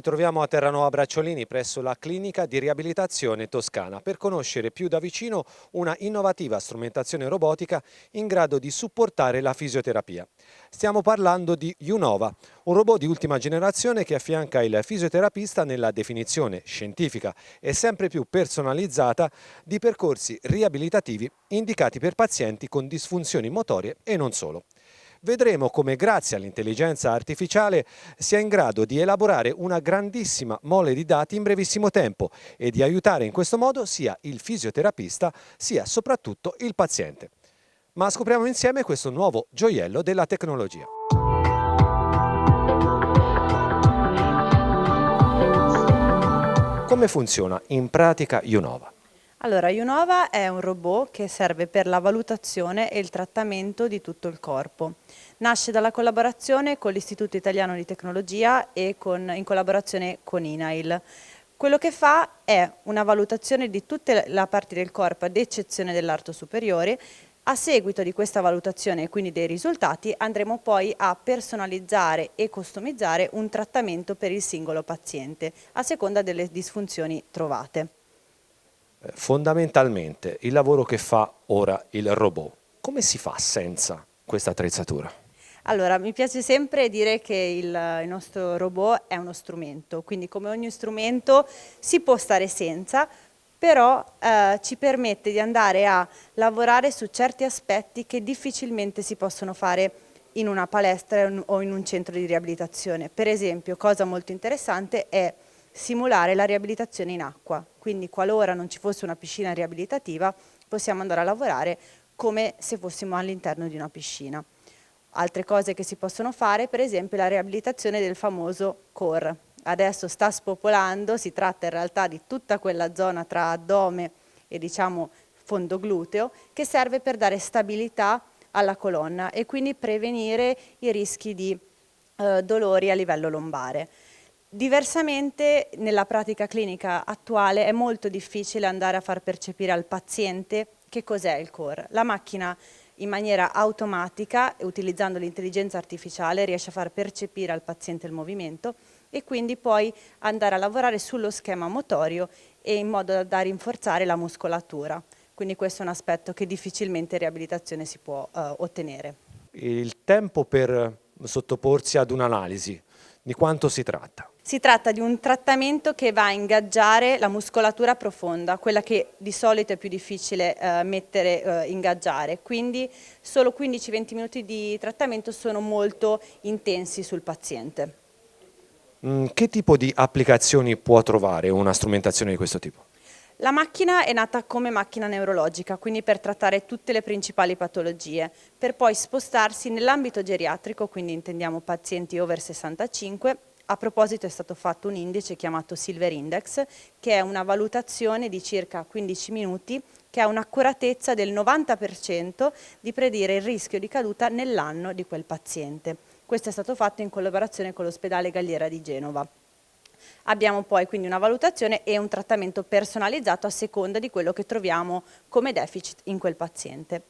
Ci troviamo a Terranova Bracciolini presso la clinica di riabilitazione toscana per conoscere più da vicino una innovativa strumentazione robotica in grado di supportare la fisioterapia. Stiamo parlando di Unova, un robot di ultima generazione che affianca il fisioterapista nella definizione scientifica e sempre più personalizzata di percorsi riabilitativi indicati per pazienti con disfunzioni motorie e non solo. Vedremo come grazie all'intelligenza artificiale sia in grado di elaborare una grandissima mole di dati in brevissimo tempo e di aiutare in questo modo sia il fisioterapista sia soprattutto il paziente. Ma scopriamo insieme questo nuovo gioiello della tecnologia. Come funziona in pratica Unova? Allora, Unova è un robot che serve per la valutazione e il trattamento di tutto il corpo. Nasce dalla collaborazione con l'Istituto Italiano di Tecnologia e in collaborazione con INAIL. Quello che fa è una valutazione di tutte le parti del corpo, ad eccezione dell'arto superiore. A seguito di questa valutazione e quindi dei risultati andremo poi a personalizzare e customizzare un trattamento per il singolo paziente, a seconda delle disfunzioni trovate. Fondamentalmente il lavoro che fa ora il robot, come si fa senza questa attrezzatura? Allora, mi piace sempre dire che il nostro robot è uno strumento, quindi come ogni strumento si può stare senza, però ci permette di andare a lavorare su certi aspetti che difficilmente si possono fare in una palestra o in un centro di riabilitazione. Per esempio, cosa molto interessante è simulare la riabilitazione in acqua, quindi qualora non ci fosse una piscina riabilitativa possiamo andare a lavorare come se fossimo all'interno di una piscina. Altre cose che si possono fare, per esempio la riabilitazione del famoso core. Adesso sta spopolando, si tratta in realtà di tutta quella zona tra addome e diciamo fondo gluteo che serve per dare stabilità alla colonna e quindi prevenire i rischi di dolori a livello lombare. Diversamente nella pratica clinica attuale è molto difficile andare a far percepire al paziente che cos'è il core. La macchina in maniera automatica, utilizzando l'intelligenza artificiale, riesce a far percepire al paziente il movimento e quindi poi andare a lavorare sullo schema motorio e in modo da rinforzare la muscolatura. Quindi questo è un aspetto che difficilmente in riabilitazione si può ottenere. Il tempo per sottoporsi ad un'analisi, di quanto si tratta? Si tratta di un trattamento che va a ingaggiare la muscolatura profonda, quella che di solito è più difficile ingaggiare, quindi solo 15-20 minuti di trattamento sono molto intensi sul paziente. Che tipo di applicazioni può trovare una strumentazione di questo tipo? La macchina è nata come macchina neurologica, quindi per trattare tutte le principali patologie, per poi spostarsi nell'ambito geriatrico, quindi intendiamo pazienti over 65. A proposito è stato fatto un indice chiamato Silver Index, che è una valutazione di circa 15 minuti che ha un'accuratezza del 90% di predire il rischio di caduta nell'anno di quel paziente. Questo è stato fatto in collaborazione con l'ospedale Galliera di Genova. Abbiamo poi quindi una valutazione e un trattamento personalizzato a seconda di quello che troviamo come deficit in quel paziente.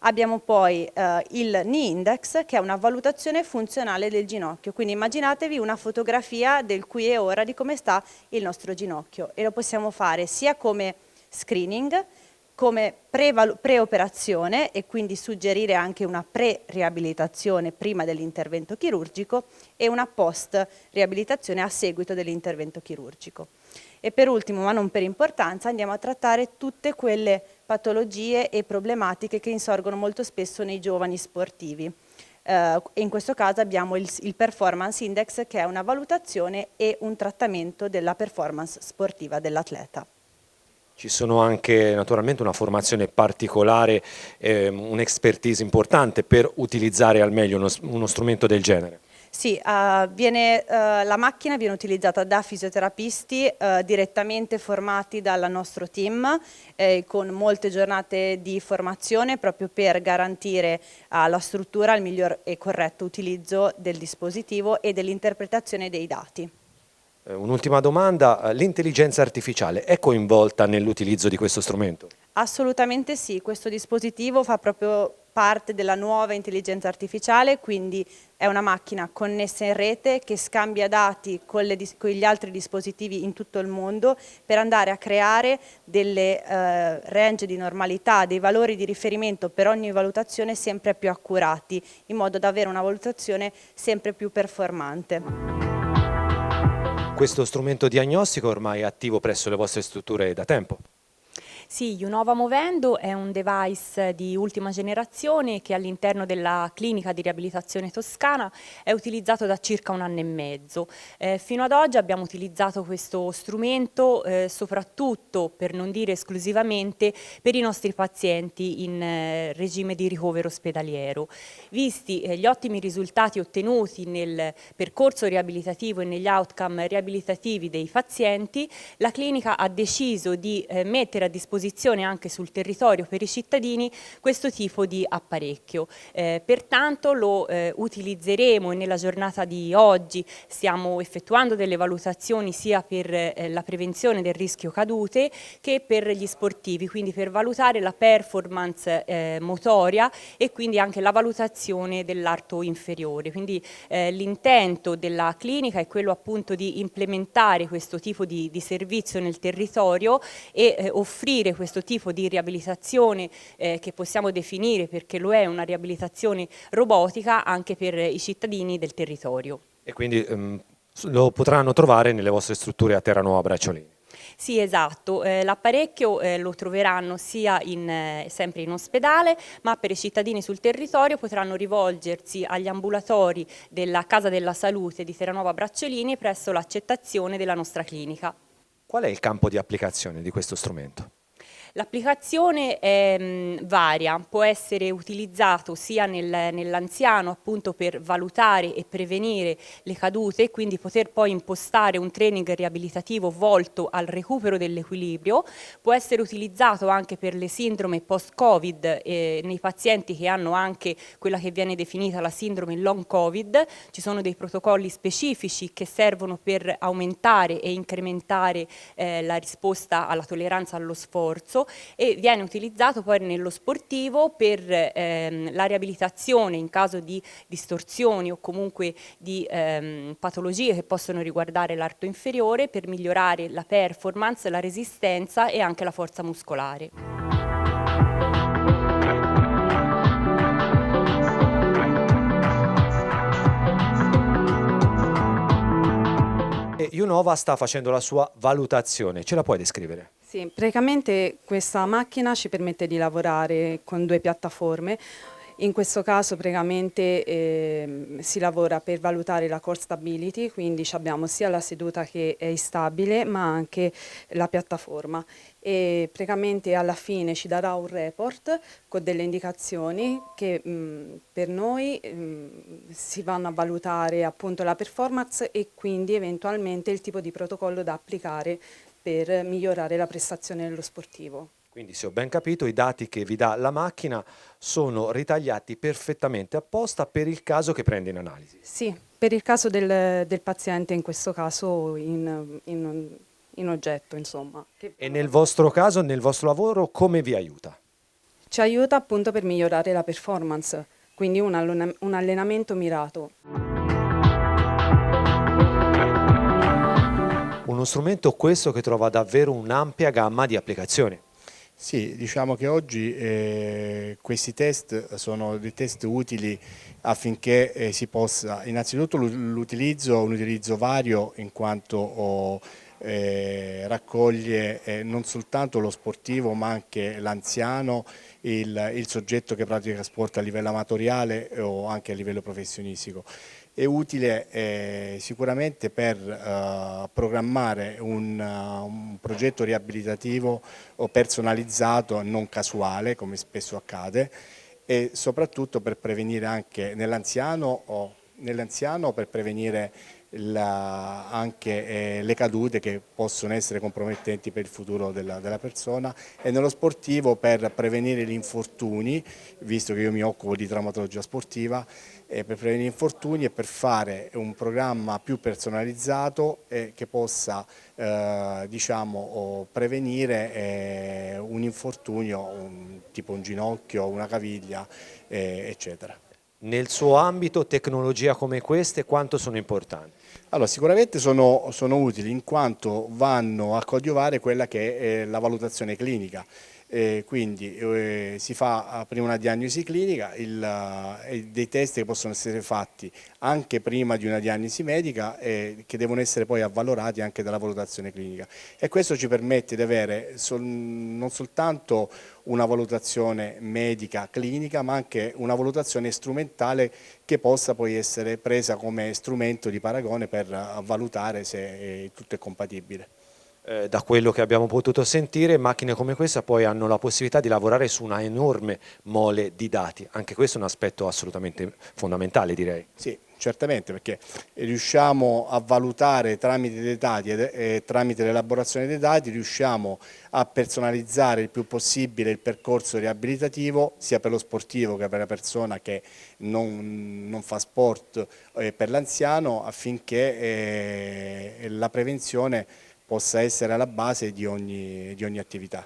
Abbiamo poi il Knee Index, che è una valutazione funzionale del ginocchio, quindi immaginatevi una fotografia del qui e ora di come sta il nostro ginocchio e lo possiamo fare sia come screening, come preoperazione e quindi suggerire anche una pre-riabilitazione prima dell'intervento chirurgico e una post-riabilitazione a seguito dell'intervento chirurgico. E per ultimo, ma non per importanza, andiamo a trattare tutte quelle patologie e problematiche che insorgono molto spesso nei giovani sportivi. In questo caso abbiamo il Performance Index, che è una valutazione e un trattamento della performance sportiva dell'atleta. Ci sono anche naturalmente una formazione particolare, un'expertise importante per utilizzare al meglio uno strumento del genere. Sì, la macchina viene utilizzata da fisioterapisti direttamente formati dal nostro team con molte giornate di formazione proprio per garantire alla struttura il miglior e corretto utilizzo del dispositivo e dell'interpretazione dei dati. Un'ultima domanda, l'intelligenza artificiale è coinvolta nell'utilizzo di questo strumento? Assolutamente sì, questo dispositivo fa proprio parte della nuova intelligenza artificiale, quindi è una macchina connessa in rete che scambia dati con gli altri dispositivi in tutto il mondo per andare a creare delle range di normalità, dei valori di riferimento per ogni valutazione sempre più accurati, in modo da avere una valutazione sempre più performante. Questo strumento diagnostico ormai è attivo presso le vostre strutture da tempo. Sì, Junova Movendo è un device di ultima generazione che all'interno della clinica di riabilitazione toscana è utilizzato da circa 1 anno e mezzo. Fino ad oggi abbiamo utilizzato questo strumento soprattutto, per non dire esclusivamente, per i nostri pazienti in regime di ricovero ospedaliero. Visti gli ottimi risultati ottenuti nel percorso riabilitativo e negli outcome riabilitativi dei pazienti, la clinica ha deciso di mettere a disposizione anche sul territorio per i cittadini questo tipo di apparecchio. Pertanto lo utilizzeremo e nella giornata di oggi stiamo effettuando delle valutazioni sia per la prevenzione del rischio cadute che per gli sportivi, quindi per valutare la performance motoria e quindi anche la valutazione dell'arto inferiore. Quindi l'intento della clinica è quello appunto di implementare questo tipo di servizio nel territorio e offrire questo tipo di riabilitazione che possiamo definire, perché lo è, una riabilitazione robotica anche per i cittadini del territorio. E quindi lo potranno trovare nelle vostre strutture a Terranova Bracciolini. Sì, esatto, l'apparecchio lo troveranno sia sempre in ospedale, ma per i cittadini sul territorio potranno rivolgersi agli ambulatori della Casa della Salute di Terranova Bracciolini presso l'accettazione della nostra clinica. Qual è il campo di applicazione di questo strumento? L'applicazione è varia, può essere utilizzato sia nell'anziano appunto per valutare e prevenire le cadute, quindi poter poi impostare un training riabilitativo volto al recupero dell'equilibrio, può essere utilizzato anche per le sindrome post-Covid nei pazienti che hanno anche quella che viene definita la sindrome long Covid. Ci sono dei protocolli specifici che servono per aumentare e incrementare la risposta alla tolleranza allo sforzo, e viene utilizzato poi nello sportivo per la riabilitazione in caso di distorsioni o comunque di patologie che possono riguardare l'arto inferiore, per migliorare la performance, la resistenza e anche la forza muscolare. E Junova sta facendo la sua valutazione, ce la puoi descrivere? Sì, praticamente questa macchina ci permette di lavorare con 2 piattaforme. In questo caso praticamente si lavora per valutare la core stability, quindi abbiamo sia la seduta che è instabile, ma anche la piattaforma. E praticamente alla fine ci darà un report con delle indicazioni che per noi si vanno a valutare appunto la performance e quindi eventualmente il tipo di protocollo da applicare per migliorare la prestazione dello sportivo. Quindi, se ho ben capito, i dati che vi dà la macchina sono ritagliati perfettamente apposta per il caso che prende in analisi. Sì, per il caso del paziente, in questo caso in oggetto, insomma. E nel vostro caso, nel vostro lavoro, come vi aiuta? Ci aiuta appunto per migliorare la performance, quindi un allenamento mirato. Uno strumento questo che trova davvero un'ampia gamma di applicazioni. Sì, diciamo che oggi questi test sono dei test utili affinché si possa, innanzitutto l'utilizzo è un utilizzo vario in quanto raccoglie non soltanto lo sportivo ma anche l'anziano, il soggetto che pratica sport a livello amatoriale o anche a livello professionistico. È utile sicuramente per programmare un progetto riabilitativo o personalizzato, non casuale come spesso accade, e soprattutto per prevenire anche nell'anziano per prevenire anche le cadute che possono essere compromettenti per il futuro della persona, e nello sportivo per prevenire gli infortuni, visto che io mi occupo di traumatologia sportiva, per prevenire gli infortuni e per fare un programma più personalizzato che possa diciamo, prevenire un infortunio tipo un ginocchio, una caviglia, eccetera. Nel suo ambito tecnologie come queste quanto sono importanti? Allora, sicuramente sono utili in quanto vanno a coadiuvare quella che è la valutazione clinica. Quindi si fa prima una diagnosi clinica, dei test che possono essere fatti anche prima di una diagnosi medica che devono essere poi avvalorati anche dalla valutazione clinica, e questo ci permette di avere non soltanto una valutazione medica clinica, ma anche una valutazione strumentale che possa poi essere presa come strumento di paragone per valutare se tutto è compatibile. Da quello che abbiamo potuto sentire, macchine come questa poi hanno la possibilità di lavorare su una enorme mole di dati, anche questo è un aspetto assolutamente fondamentale, direi. Sì, certamente, perché riusciamo a valutare tramite dei dati e tramite l'elaborazione dei dati riusciamo a personalizzare il più possibile il percorso riabilitativo sia per lo sportivo che per la persona che non fa sport, per l'anziano, affinché la prevenzione possa essere alla base di ogni attività.